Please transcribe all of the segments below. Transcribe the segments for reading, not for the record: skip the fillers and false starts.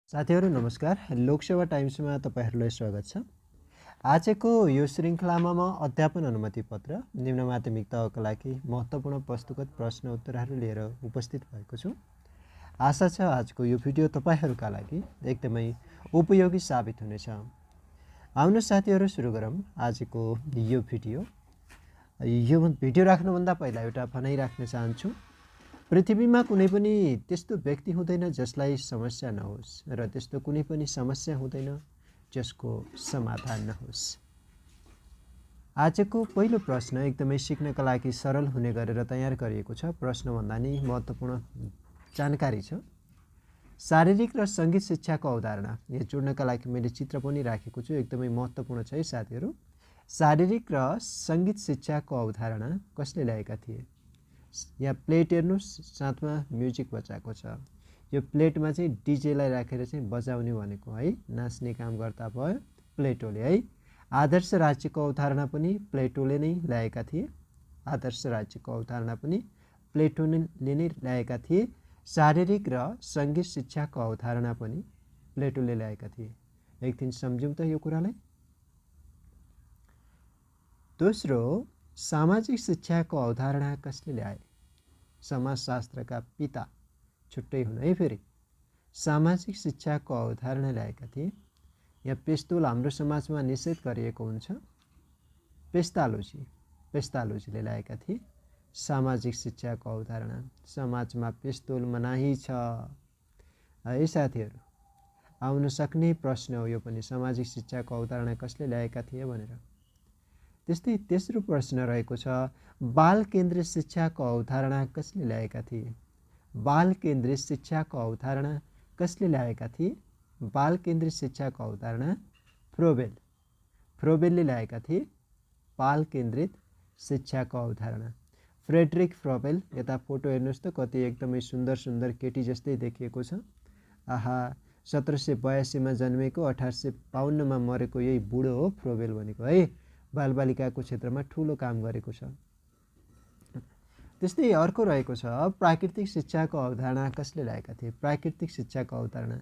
साथीहरू नमस्कार। लोकसेवा टाइम्समा तपाईहरुलाई स्वागत छ। आजको यो श्रृङ्खलामा म अध्यापन अनुमति पत्र निम्न माध्यमिक तहका लागि महत्त्वपूर्ण वस्तुगत प्रश्न उत्तरहरू लिएर उपस्थित भएको छु। आशा छ आजको यो भिडियो तपाईहरुका लागि एकदमै उपयोगी साबित हुनेछ। आउनु साथीहरू सुरु गरौँ आजको यो भिडियो। यो भिडियो राख्नुभन्दा पहिला एउटा भनाइ राख्न चाहन्छु। पृथ्वीमा कुनै पनि त्यस्तो व्यक्ति हुँदैन जसलाई समस्या नहोस् र त्यस्तो कुनै पनि समस्या हुँदैन जसको समाधान नहोस्। आजको पहिलो प्रश्न एकदमै सिक्नका लागि सरल हुने गरेर तयार गरिएको छ। प्रश्नभन्दा नि महत्त्वपूर्ण जानकारी छ। शारीरिक र सङ्गीत शिक्षाको अवधारणा यो जोड्नका लागि मैले चित्र पनि राखेको छु। एकदमै महत्त्वपूर्ण छ है साथीहरू। शारीरिक र सङ्गीत शिक्षाको अवधारणा कसले ल्याएका थिए? यहाँ प्लेट हेर्नुस्, साथमा म्युजिक बजाएको छ। यो प्लेटमा चाहिँ डिजेलाई राखेर चाहिँ बजाउने भनेको है, नाच्ने काम गर्दा भयो प्लेटोले है। आदर्श राज्यको अवधारणा पनि प्लेटोले नै ल्याएका थिए। आदर्श राज्यको अवधारणा पनि प्लेटोले नै ल्याएका थिए। शारीरिक र सङ्गीत शिक्षाको अवधारणा पनि प्लेटोले ल्याएका थिए। एकदिन सम्झौँ त यो कुरालाई। दोस्रो, सामाजिक शिक्षाको अवधारणा कसले ल्याए? समाजशास्त्रका पिता छुट्टै हुन् है। फेरि सामाजिक शिक्षाको अवधारणा ल्याएका थिए। यहाँ पेस्तोल हाम्रो समाजमा निषेध गरिएको हुन्छ। पेस्तालोजीले ल्याएका थिए सामाजिक शिक्षाको अवधारणा। समाजमा पेस्तोल मनाही छ है साथीहरू। आउन सक्ने प्रश्न हो यो पनि, सामाजिक शिक्षाको अवधारणा कसले ल्याएका थिए भनेर। त्यस्तै तेस्रो प्रश्न रहेको छ, बाल केन्द्रित शिक्षाको अवधारणा कसले ल्याएका थिए? बाल केन्द्रित शिक्षाको अवधारणा कसले ल्याएका थिए? बाल केन्द्रित शिक्षाको अवधारणा फ्रोबेलले ल्याएका थिए। बाल केन्द्रित शिक्षाको अवधारणा फ्रेडरिक फ्रोबेल। यता फोटो हेर्नुहोस् त, कति एकदमै सुन्दर सुन्दर केटी जस्तै देखिएको छ। आहा, 1782 जन्मेको 1852 मरेको यही बुढो हो फ्रोबेल भनेको है। बालबालिकाको क्षेत्रमा ठुलो काम गरेको छ। त्यस्तै अर्को रहेको छ, प्राकृतिक शिक्षाको अवधारणा कसले ल्याएका थिए? प्राकृतिक शिक्षाको अवधारणा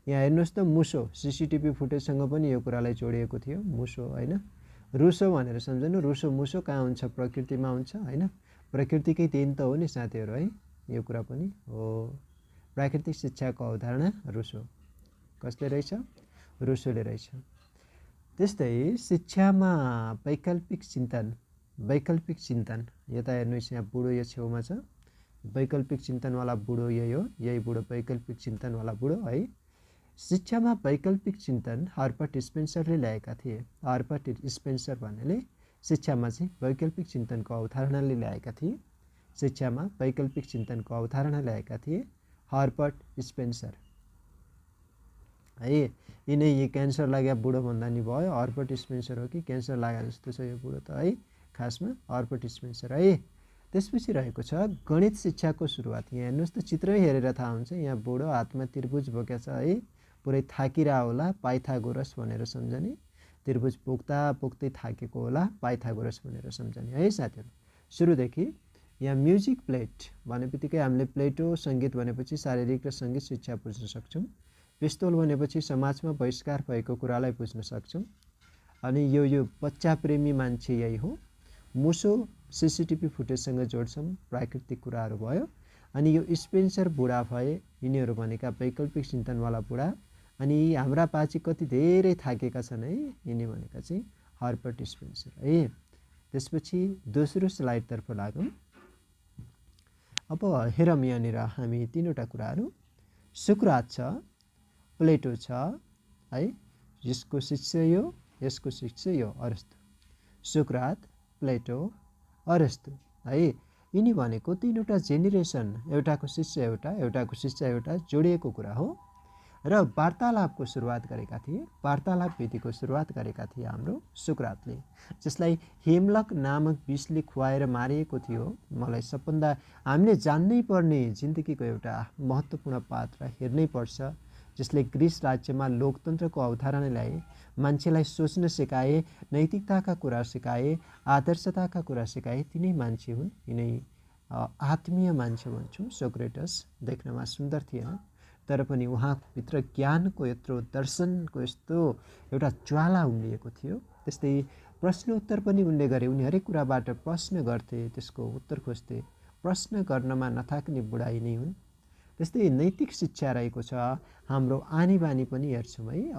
यहाँ हेर्नुहोस् त, मुसो सिसिटिभी फुटेजसँग पनि यो कुरालाई जोडिएको थियो। मुसो होइन, रुसो भनेर सम्झनु। रुसो मुसो कहाँ हुन्छ? प्रकृतिमा हुन्छ होइन। प्रकृतिकै देन त हो नि साथीहरू है। यो कुरा पनि हो। प्राकृतिक शिक्षाको अवधारणा रुसो। कसले रहेछ? रुसोले रहेछ। त्यस्तै शिक्षामा वैकल्पिक चिन्तन यता हेर्नुहोस्, यहाँ बुढो यो छेउमा छ। वैकल्पिक चिन्तनवाला बुढो यही हो, यही बुढो वैकल्पिक चिन्तनवाला बुढो है। शिक्षामा वैकल्पिक चिन्तन हर्बर्ट स्पेन्सरले ल्याएका थिए। हर्बर्ट स्पेन्सर भन्नेले शिक्षामा चाहिँ वैकल्पिक चिन्तनको अवधारणाले ल्याएका थिए। शिक्षामा वैकल्पिक चिन्तनको अवधारणा ल्याएका थिए हर्बर्ट स्पेन्सर है। यिनै यो क्यान्सर लाग्यो बुढो भन्दा नि भयो, हर्बर्ट स्पेन्सर हो कि क्यान्सर लाग्यो जस्तो छ यो बुढो त है, खासमा हर्बर्ट स्पेन्सर है। त्यसपछि रहेको छ गणित शिक्षाको सुरुवात। यहाँ हेर्नुहोस् त, चित्रै हेरेर थाहा हुन्छ। यहाँ बुढो हातमा त्रिभुज बोकेको छ है, पुरै थाकिरह होला, पाइथागोरस भनेर सम्झने। त्रिभुज बोक्दा बोक्दै थाकेको होला, पाइथागोरस भनेर सम्झने है साथीहरू। सुरुदेखि यहाँ म्युजिक प्लेट भने बित्तिकै हामीले प्लेटो सङ्गीत भनेपछि शारीरिक र सङ्गीत शिक्षा बुझ्न सक्छौँ। पिस्तोल भनेपछि समाजमा बहिष्कार भएको कुरालाई बुझ्न सक्छौँ। अनि यो बच्चा प्रेमी मान्छे यही हो। मुसो सिसिटिभी फुटेजसँग जोड्छौँ, प्राकृतिक कुराहरू भयो। अनि यो स्पेन्सर बुढा भए, यिनीहरू भनेका वैकल्पिक चिन्तनवाला बुढा। अनि हाम्रा पाची कति धेरै थाकेका छन् है, यिनी भनेका चाहिँ हर्बर्ट स्पेन्सर है। त्यसपछि दोस्रो स्लाइडतर्फ लागौँ। अब हेरौँ यहाँनिर हामी तीनवटा कुराहरू। सुक्रात छ, प्लेटो छ है, यसको शिष्य यो, यसको शिष्य यो अरस्तु। सुक्रात, प्लेटो, अरस्तु है। यिनी भनेको तीनवटा जेनेरेसन, एउटाको शिष्य एउटा, एउटाको शिष्य एउटा जोडिएको कुरा हो। र वार्तालापको सुरुवात गरेका थिए, वार्तालाप विधिको सुरुवात गरेका थिए हाम्रो सुक्रातले, जसलाई हेमलक नामक विषले खुवाएर मारिएको थियो। मलाई सबभन्दा हामीले जान्नै पर्ने जिन्दगीको एउटा महत्त्वपूर्ण पात्र हेर्नै पर्छ, जसले ग्रिस राज्यमा लोकतन्त्रको अवधारणा ल्याए, मान्छेलाई सोच्न सिकाए, नैतिकताका कुरा सिकाए, आदर्शताका कुरा सिकाए। तिनै मान्छे हुन्, यिनै आत्मीय मान्छे भन्छौँ। सोक्रेटस देख्नमा सुन्दर थिएन, तर पनि उहाँभित्र ज्ञानको यत्रो दर्शनको यस्तो एउटा ज्वाला उम्लिएको थियो। त्यस्तै प्रश्न उत्तर पनि उनले गरे। उनी हरेक कुराबाट प्रश्न गर्थे, त्यसको उत्तर खोज्थे। प्रश्न गर्नमा नथाक्ने बुढाइ नै हुन्। त्यस्तै नैतिक शिक्षा रहेको छ। हाम्रो आनी बानी पनि हेर्छौँ है।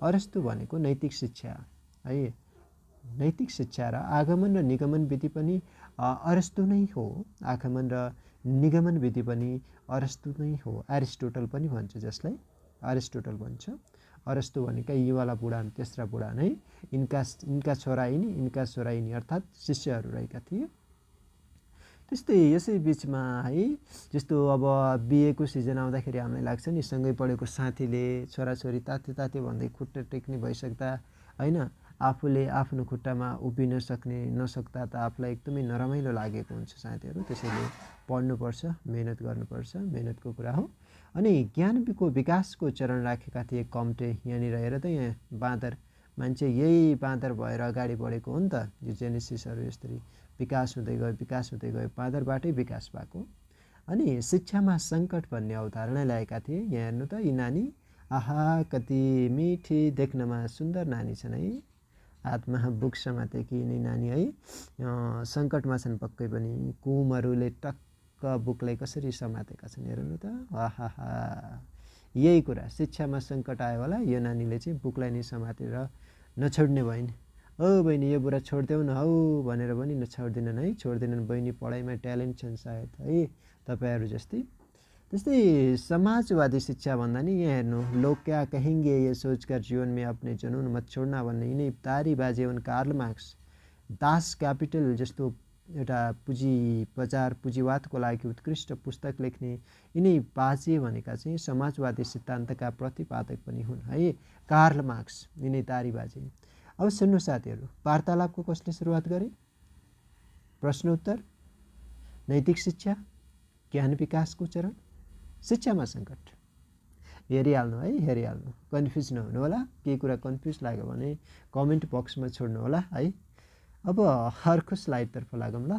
अरस्तु भनेको नैतिक शिक्षा है। नैतिक शिक्षा र आगमन र निगमन विधि पनि अरस्तु नै हो। आगमन र निगमन विधि पनि अरस्तु नै हो। एरिस्टोटल पनि भन्छ जसलाई, एरिस्टोटल भन्छ। अरस्तु भनेका युवाला बुढा, तेस्रा बुढा नै इनका छोरा यिनी अर्थात् शिष्यहरू रहेका थिए। त्यस्तै यसै बिचमा है, जस्तो अब बिहेको सिजन आउँदाखेरि हामीलाई लाग्छ नि सँगै पढेको साथीले छोराछोरी ताते भन्दै खुट्टा टेक्ने भइसक्दा होइन, आफूले आफ्नो खुट्टामा उभिन नसक्दा त आफूलाई एकदमै नरमाइलो लागेको हुन्छ साथीहरू। त्यसैले पढ्नुपर्छ, मेहनत गर्नुपर्छ, मेहनतको कुरा हो। अनि ज्ञानको विकासको चरण राखेका थिए कम्टे। यहाँनिर हेर त, यहाँ बाँदर मान्छे यही बाँदर भएर अगाडि बढेको हो नि त। यो जेनेसिसहरू यसरी विकास हुँदै गयो, बाँदरबाटै विकास भएको। अनि शिक्षामा सङ्कट भन्ने अवधारणा ल्याएका थिए। यहाँ हेर्नु त, यी नानी आहा कति मिठी, देख्नमा सुन्दर नानी छन् है। हातमा बुक समातेकी यिनी नानी है, सङ्कटमा छन् पक्कै पनि। कुमहरूले टक्क बुकलाई कसरी समातेका छन् हेर्नु त। आहा, यही कुरा, शिक्षामा सङ्कट आयो होला, यो नानीले चाहिँ बुकलाई नै समातेर नछोड्ने भइन्। ओ बहिनी यो बुढा छोडिदेऊ न हौ भनेर पनि छोड्दिनन् है। छोड्दिनन् बहिनी, पढाइमा ट्यालेन्ट छन् सायद है तपाईँहरू जस्तै। त्यस्तै समाजवादी शिक्षा भन्दा नि यहाँ हेर्नु, लोग क्या कहेंगे ये सोचकर जीवन में अपने जुनून मत छोड्ना भन्ने यिनै तारी बाजे हुन्। कार्ल मार्क्स दास क्यापिटल जस्तो एउटा पुँजीवादको लागि उत्कृष्ट पुस्तक लेख्ने यिनै बाजे भनेका चाहिँ समाजवादी सिद्धान्तका प्रतिपादक पनि हुन् है। कार्ल मार्क्स यिनै तारी बाजे। अब सुन्नु साथीहरू, वार्तालापको कसले सुरुवात गरे? प्रश्न उत्तर, नैतिक शिक्षा, ज्ञान विकासको चरण, शिक्षामा सङ्कट। हेरिहाल्नु है, हेरिहाल्नु, कन्फ्युज नहुनु होला। केही कुरा कन्फ्युज लाग्यो भने कमेन्ट बक्समा छोड्नु होला है। अब अर्को स्लाइडतर्फ लागौँ ल।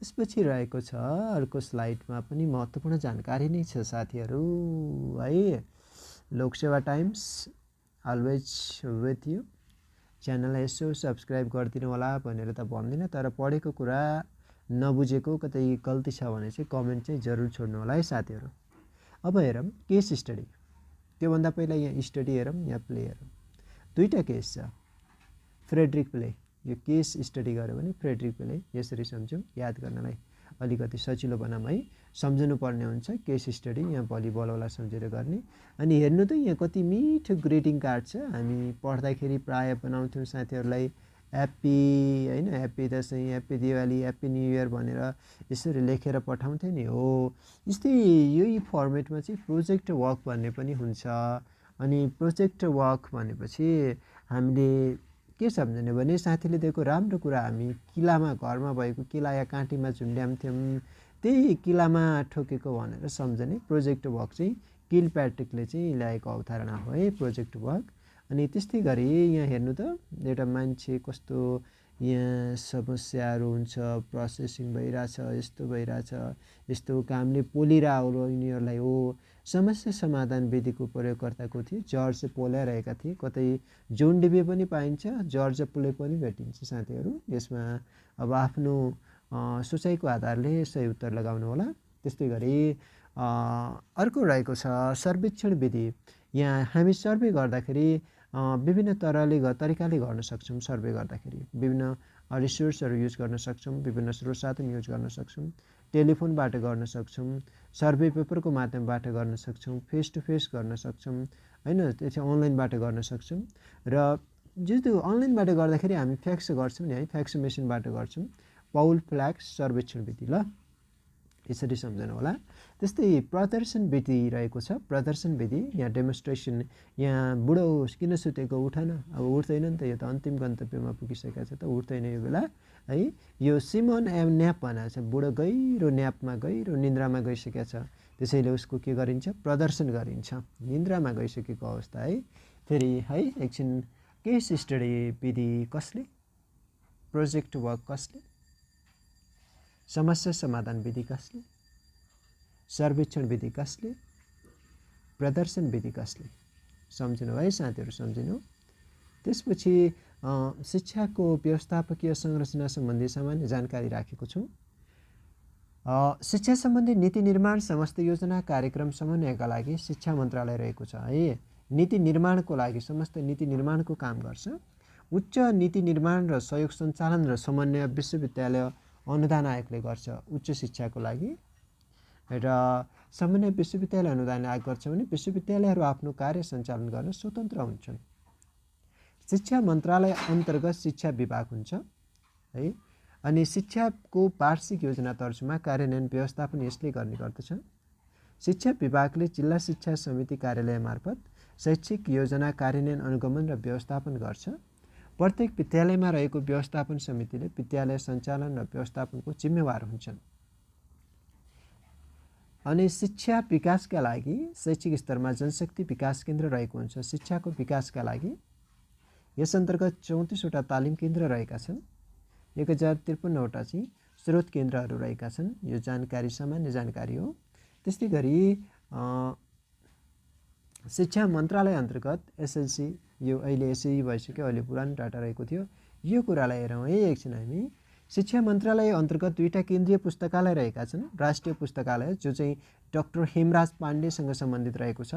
त्यसपछि रहेको छ अर्को स्लाइडमा पनि महत्त्वपूर्ण जानकारी नै छ साथीहरू है। Lok Sewa times always with you. च्यानललाई यसो सब्सक्राइब गरिदिनु होला भनेर त भन्दिनँ, तर पढेको कुरा नबुझेको कतै गल्ती छ भने चाहिँ कमेन्ट चाहिँ जरुर छोड्नु होला है साथीहरू। अब हेरौँ केस स्टडी। त्योभन्दा पहिला यहाँ स्टडी हेरौँ, यहाँ प्ले हेरौँ। दुईवटा केस छ। फ्रेडरिक प्ले, यो केस स्टडी गऱ्यो भने फ्रेडरिक प्ले यसरी सम्झौँ, याद गर्नलाई अलिकति सजिलो बनाऊँ है। सम्झनु पर्ने हुन्छ केस स्टडी, यहाँ भलिबलवाला सम्झेर गर्ने। अनि हेर्नु त यहाँ कति मिठो ग्रिटिङ कार्ड छ। हामी पढ्दाखेरि प्रायः बनाउँथ्यौँ साथीहरूलाई ह्याप्पी होइन, happy Dashain, happy Diwali, happy new year भनेर यसरी लेखेर पठाउँथ्यो नि हो। यस्तै यही फर्मेटमा चाहिँ प्रोजेक्ट वर्क भन्ने पनि हुन्छ। अनि प्रोजेक्ट वर्क भनेपछि हामीले के सम्झने भने साथीले दिएको राम्रो कुरा हामी किलामा, घरमा भएको किला या काँटीमा झुन्ड्याउँथ्यौँ, त्यही किलामा ठोकेको भनेर सम्झने। प्रोजेक्ट वर्क चाहिँ किलप्याट्रिकले चाहिँ ल्याएको अवधारणा हो है, प्रोजेक्ट वर्क। अनि त्यस्तै गरी यहाँ हेर्नु त, एउटा मान्छे कस्तो यहाँ समस्याहरू हुन्छ, प्रोसेसिङ भइरहेछ, यस्तो भइरहेछ, यस्तो कामले पोलिरहेको यिनीहरूलाई हो। समस्या समाधान विधिको प्रयोगकर्ताको थिए जर्ज पोले रहेका थिए। कतै जोन डिबे पनि पाइन्छ, जर्ज पोले पनि भेटिन्छ साथीहरू। यसमा अब आफ्नो सोचाइको आधारले सही उत्तर लगाउनु होला। त्यस्तै गरी अर्को रहेको छ सर्वेक्षण विधि। यहाँ हामी सर्वे गर्दाखेरि विभिन्न तरिकाले गर्न सक्छौँ। सर्वे गर्दाखेरि विभिन्न रिसोर्सहरू युज गर्न सक्छौँ, विभिन्न स्रोत साधन युज गर्न सक्छौँ, टेलिफोनबाट गर्न सक्छौँ, सर्वे पेपरको माध्यमबाट गर्न सक्छौँ, फेस टु फेस गर्न सक्छौँ होइन, त्यसै अनलाइनबाट गर्न सक्छौँ। र जस्तो अनलाइनबाट गर्दाखेरि हामी फ्याक्स गर्छौँ नि है, फ्याक्स मेसिनबाट गर्छौँ। पाउल फ्ल्याक्स सर्वेक्षण विधि ल, यसरी सम्झनु होला। त्यस्तै प्रदर्शन विधि रहेको छ। प्रदर्शन विधि यहाँ डेमोन्स्ट्रेसन। यहाँ बुढो किन सुतेको, उठन, अब उठ्दैन नि त, यो त अन्तिम गन्तव्यमा पुगिसकेको छ त, उठ्दैन यो बेला है। यो सिमोन न्याप भनेको छ, बुढो गहिरो न्यापमा, गहिरो निन्द्रामा गइसकेको छ, त्यसैले उसको के गरिन्छ, प्रदर्शन गरिन्छ, निन्द्रामा गइसकेको अवस्था है। फेरि है एकछिन, केस स्टडी विधि कसले, प्रोजेक्ट वर्क कसले, समस्या समाधान विधि कसले, सर्वेक्षण विधि कसले, प्रदर्शन विधि कसले। सम्झिनु है साथीहरू, सम्झिनु। त्यसपछि शिक्षाको व्यवस्थापकीय संरचना सम्बन्धी सामान्य जानकारी राखेको छु। शिक्षा सम्बन्धी नीति निर्माण, समस्त योजना, कार्यक्रम समन्वयका लागि शिक्षा मन्त्रालय रहेको छ है। नीति निर्माणको लागि समस्त नीति निर्माणको काम गर्छ। उच्च नीति निर्माण र सहयोग सञ्चालन र समन्वय विश्वविद्यालय अनुदान आयोगले गर्छ उच्च शिक्षाको लागि। र समन्वय विश्वविद्यालय अनुदान आयोग गर्छ भने विश्वविद्यालयहरू आफ्नो कार्य सञ्चालन गर्न स्वतन्त्र हुन्छन्। शिक्षा मन्त्रालय अन्तर्गत शिक्षा विभाग हुन्छ है। अनि शिक्षाको वार्षिक योजना तर्जुमा, कार्यान्वयन, व्यवस्थापन यसले गर्ने गर्दछ। शिक्षा विभागले जिल्ला शिक्षा समिति कार्यालय मार्फत शैक्षिक योजना कार्यान्वयन, अनुगमन र व्यवस्थापन गर्छ। प्रत्येक विद्यालयमा रहेको व्यवस्थापन समितिले विद्यालय सञ्चालन र व्यवस्थापनको जिम्मेवार हुन्छन्। अनि शिक्षा विकासका लागि शैक्षिक स्तरमा जनशक्ति विकास केन्द्र रहेको हुन्छ। शिक्षाको विकासका लागि यस अन्तर्गत 34 वटा तालिम केन्द्र रहेका छन्। 1053 चाहिँ स्रोत केन्द्रहरू रहेका छन्। यो जानकारी सामान्य जानकारी हो। त्यस्तै गरी शिक्षा मन्त्रालय अन्तर्गत एसएलसी, यो अहिले एसई भइसक्यो, अहिले पुरानो डाटा रहेको थियो। यो कुरालाई हेरौँ है एकछिन हामी। शिक्षा मन्त्रालय अन्तर्गत 2टा केन्द्रीय पुस्तकालय रहेका छन्। राष्ट्रिय पुस्तकालय जो चाहिँ डाक्टर हेमराज पाण्डेसँग सम्बन्धित रहेको छ।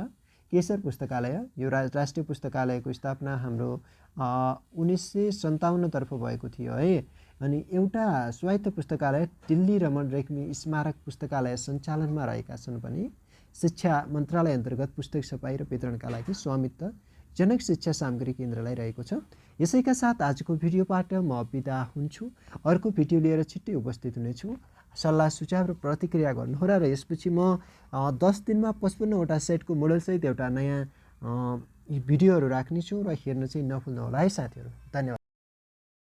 केशर पुस्तकालय, यो राष्ट्रिय पुस्तकालयको स्थापना हाम्रो 1957 तर्फ भएको थियो है। अनि एउटा स्वायत्त पुस्तकालय दिल्ली रमन रेग्मी स्मारक पुस्तकालय सञ्चालनमा रहेका छन् भने शिक्षा मन्त्रालय अन्तर्गत पुस्तक छपाई र वितरणका लागि स्वामित्व जनक शिक्षा सामग्री केन्द्रलाई रहेको छ। यसैका साथ आजको भिडियोबाट म बिदा हुन्छु। अर्को भिडियो लिएर छिट्टै उपस्थित हुनेछु। सल्लाह सुझाव र प्रतिक्रिया गर्नुहोला र यसपछि म 10 दिनमा 55 वटा सेटको मोडलसहित एउटा नयाँ भिडियोहरू राख्नेछु र हेर्न चाहिँ नभुल्नुहोला है साथीहरू। धन्यवाद।